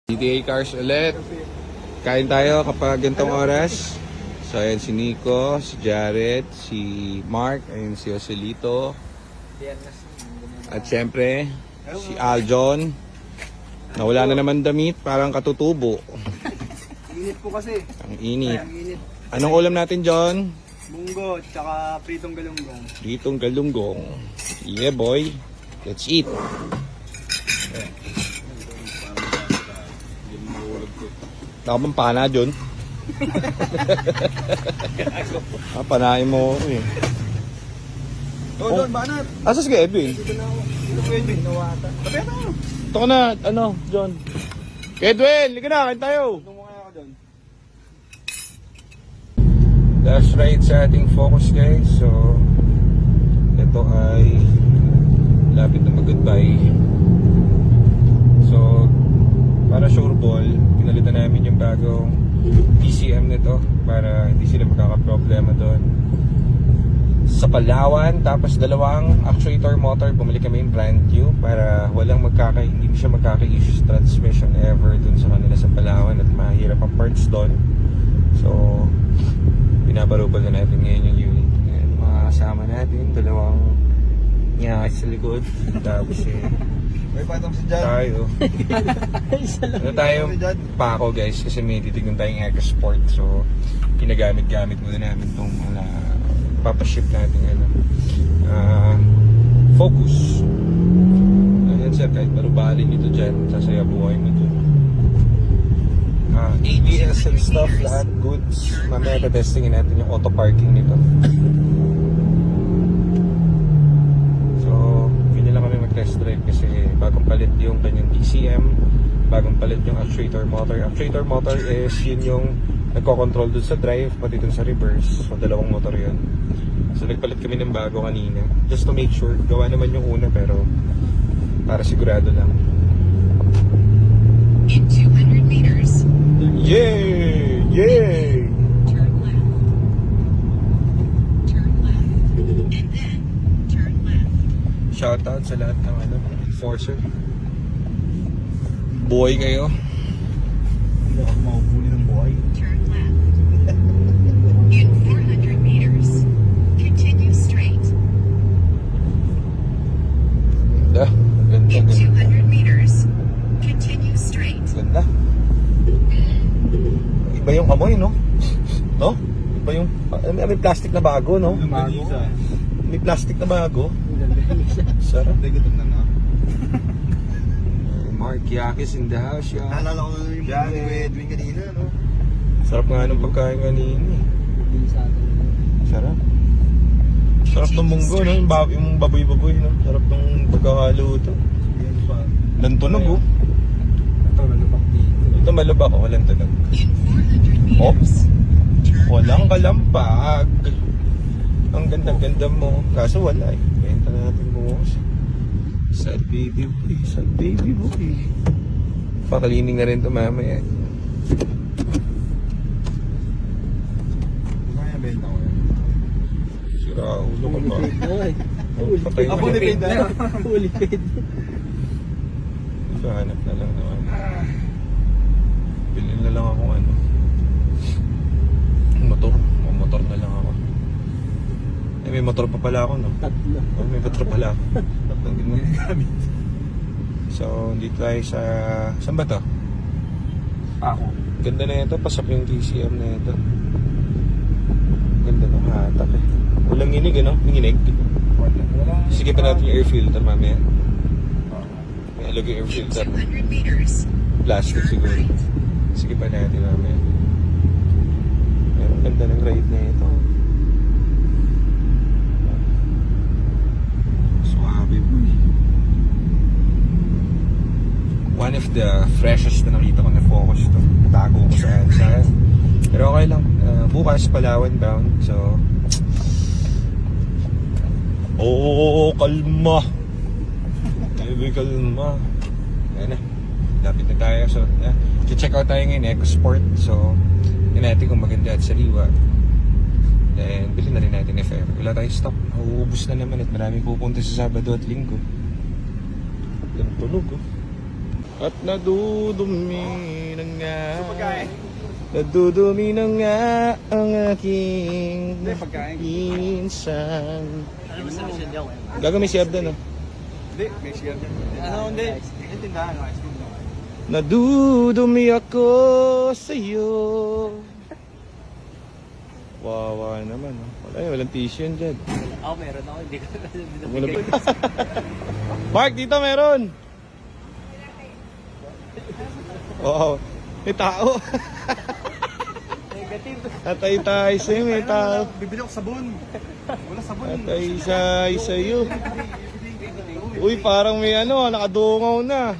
GTA Cars ulit. Kain tayo kapag gantong oras. So ayan si Nico, si Jared, si Mark, ayun si Joselito. At syempre, si Aljon. Nawala na naman damit, parang katutubo. Init po kasi. Ang init. Ang init. Anong ulam natin, John? Munggo, tsaka pritong galunggong. Ditong galunggong. Yeah boy, let's eat. Nakapang pana, John. Panahin mo ako eh. Doon, banat. Asa si Kevin? Dito na ako. Dito pwede. Nawata. Tabi na ako. Ito ka na, ano, John. Kedwin, liga na, kain tayo. Doon mo kaya ako doon. Last ride sa ating Focus guys. So, ito ay lapit na mag-goodbye. So, para sure ball, pinalitan namin yung bagong DCM nito para hindi sila magkakaproblema doon sa Palawan. Tapos dalawang actuator motor, bumili kami yung brand new para hindi siya magkaka-issues transmission ever dun sa kanila sa Palawan at mahirap ang parts doon. So binabarubal na natin ngayon yung unit. Ayan, mga kasama natin, dalawang nyakit sa likod. Tapos May patong si John. tayo ano tayo pako guys kasi may titignan tayong EcoSport. So ginagamit-gamit muna namin itong papaship natin Focus. Ayan sir, kahit barubalin nyo ito dyan, sasaya buhay mo ito. ABS and stuff, lahat goods. Mamaya testingin natin yung auto parking nito. So ganyan lang kami mag-test drive kasi bagong palit yung kanyang DCM, bagong palit yung actuator motor. Actuator motor is yun yung nagko-control dun sa drive pati dun sa reverse. So dalawang motor yun. So nagpalit kami ng bago kanina just to make sure. Gawa naman yung una pero para sigurado lang. In 200 meters, Yay! Yay! turn left. Turn left. And then turn left. Shoutout sa lahat ng enforcer. Buhay kayo. Hindi ako maubuli ng buhay. Turn left. In 400 meters, continue straight. Ganda. Ganda. In Ganda. 200 meters, continue straight. Ganda. Iba yung amoy, no? No? Iba yung... May plastic na bago, no? Lumago. May plastic na bago. Sarap. Hindi, gutom na nga. Mark Yakis in the house, yeah. Naalala ko na yung munggo ni Edwin kanina, no? Sarap nga ng pagkain kanina eh. Sarap. Sarap ng munggo, no? Yung baboy-baboy, no? Sarap ng pagkakaluto. Yan pa. Lantunog, oh. Ito, nalubak dito. Ito malabak, oh. Walang tunog. In 400 Oh. meters, turn Walang kalampag. Ang ganda-ganda mo. Kaso wala eh. Benta na natin bukas. Sad baby boy. Sad baby boy. Pakalining na rin ito mamaya. Kaya benta ko yan. Sira ulo ka ba? Patay mo Fully paid na. na. Fully paid. So, hanap na lang naman. Bilhin na lang ako motor. Motor na lang ako. Eh, may motor pa pala ako, no? Tatlo. Oh, may motor pala ako. Hindi mo ginagamit. So, dito tayo sa... Saan ba to? Ako. Ganda na ito. Pasok yung TCM na ito. Ganda ng hatak eh. Walang inig, ano? May inig. Wala. Sige pa natin yung air filter mamaya. May alog yung air in filter. 200 meters, Plastic turn siguro. right. Sige pa natin mamaya. Pero ganda ng ride na ito. Suave po eh. One of the freshest na nakita ko na Focus to. Tago ko saan. Pero okay lang. Bukas Palawan bound. So kalma. Baby, kalma. Ayan na. Lapit na tayo. So, check out tayo ngayon EcoSport. So, yun natin kung maganda at sariwa. Then, bilhin na rin natin if ever. Wala tayong stock. Nauubos na naman at maraming pupunta sa Sabado at Linggo. Ganun tunog, oh. At nadudumi na nga. Nadudumi na nga ang aking pinsan. Ano mo sa mission niyo? Gagawin si Abdan, no? Hindi, may share. Ano, hindi. Tindahan, ice cream lang. Nadudumi ako sa'yo. Wawa naman, no? Wala yun, walang tissue yan dyan. Ako meron ako, hindi ko Wala ba? Mark, dito meron! Wow, may tao. Negative. Atay tayo sa'yo, may tao. Bibili ako sabon. Wala sabon. Atay sa'yo. Uy, parang may ano, nakadungaw na.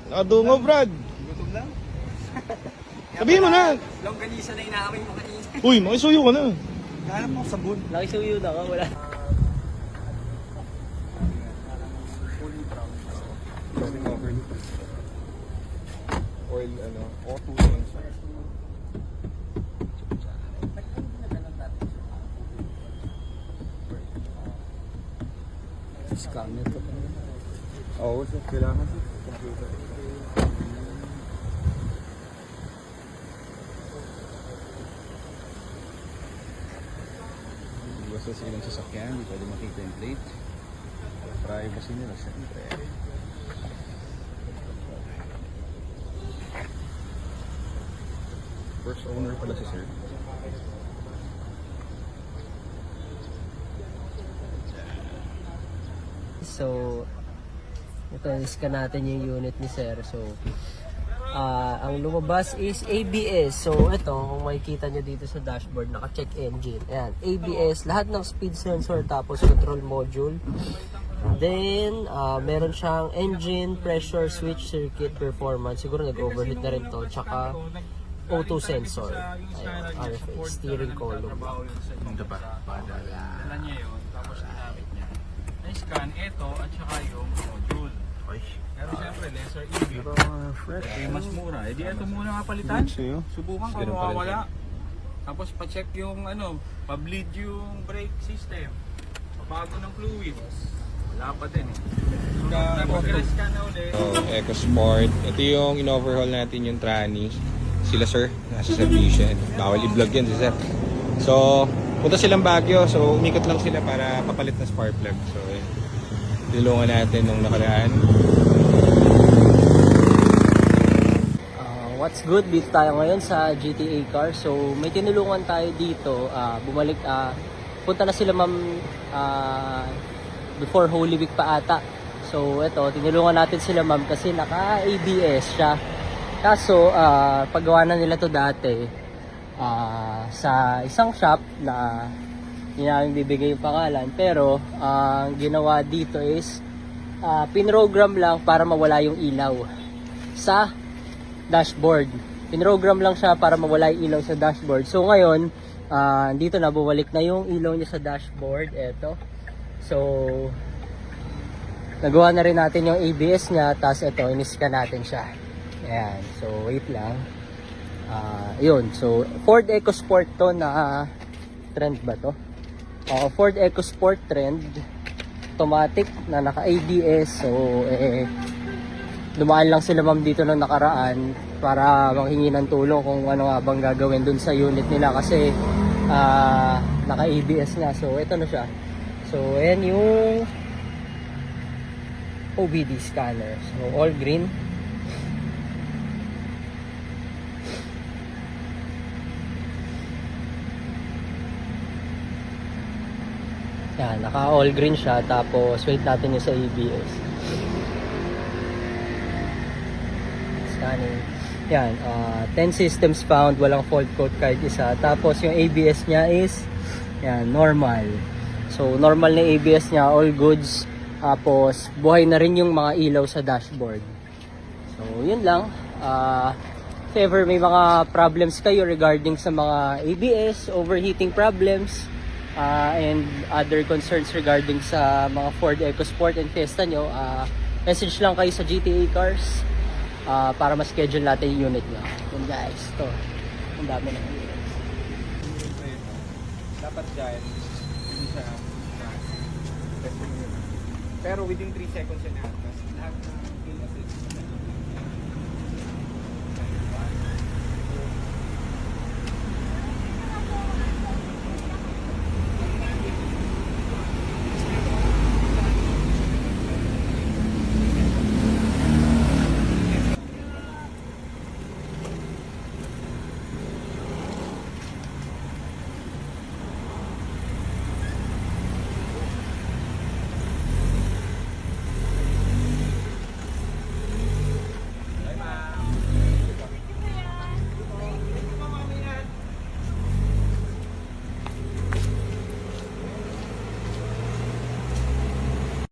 Nakadungaw, Brad. Gutom lang. Sabihin mo na. Longganisa na inaamoy mo kanina. Uy, makisuyo ka na. Hanap mo sabon. Nakisuyo na ka, wala. Oil, ano, auto sensor. Scanner to. Oo, so kailangan sa computer. Basta sa ilang sasakyan, hindi pwede makita yung plate. Privacy nila, syempre. First owner pala si sir. So, ito, scan natin yung unit ni Sir. So, ang lumabas is ABS. So, ito, kung makikita nyo dito sa dashboard, naka-check engine. Ayan, ABS, lahat ng speed sensor, tapos control module. Then, meron siyang engine, pressure, switch, circuit, performance. Siguro nag-overheat na rin to. Tsaka, O2 sensor. Ayan, RFA, steering column. Ito pa. Alam niya yun, tapos ginamit niya. Na-scan ito at saka yung module. Pero siyempre, lesser EV. Pero fresh. Eh, mas mura. Eh di ito muna nga palitan. Sa'yo? Subukan kung mawawala. Tapos pa-check yung ano, pa-bleed yung brake system. Pabago ng fluid. Wala pa din eh. So, pag-scan na ulit. So, EcoSport. Ito yung in-overhaul natin yung tranny. Sila sir, nasa servisyon. Bawal i-vlog yan si sir. So, punta silang Baguio. So, umikot lang sila para papalit na spark plug. So, tulungan natin nung nakaraan. What's good? Dito tayo ngayon sa GTA Car. So, may tinulungan tayo dito. Punta na sila ma'am before Holy Week pa ata. So, ito, tinulungan natin sila ma'am kasi naka-ABS siya. Kaso, paggawa na nila to dati sa isang shop na hindi namin bibigay yung pangalan. Pero, ang ginawa dito is pinrogram lang para mawala yung ilaw sa dashboard. Pinrogram lang siya para mawala yung ilaw sa dashboard. So, ngayon, dito na, bumalik na yung ilaw niya sa dashboard. Eto. So, nagawa na rin natin yung ABS niya. Tapos, ito, iniscan natin siya. Ayan. So, wait lang. Yun. So, Ford EcoSport to na trend ba to? Ford EcoSport trend. Automatic na naka-ABS. So, dumaan lang sila ma'am dito nung nakaraan para manghingi ng tulong kung ano nga bang gagawin dun sa unit nila kasi naka-ABS nga. So, ito na siya. So, ayan yung OBD scanner. So, all green. Yan, naka all green siya. Tapos, wait natin yung sa ABS. Scanning. Yan, 10 systems found, walang fault code kahit isa. Tapos, yung ABS niya is, yan, normal. So, normal na ABS niya, all goods. Tapos, buhay na rin yung mga ilaw sa dashboard. So, yun lang. If ever may mga problems kayo regarding sa mga ABS, overheating problems, and other concerns regarding sa mga Ford EcoSport and Fiesta nyo, message lang kayo sa GTA Cars para ma-schedule natin yung unit nyo. Yun guys, ito. Ang dami na units. Dapat dyan, hindi siya pero within 3 seconds yan na. Lahat na kill assist.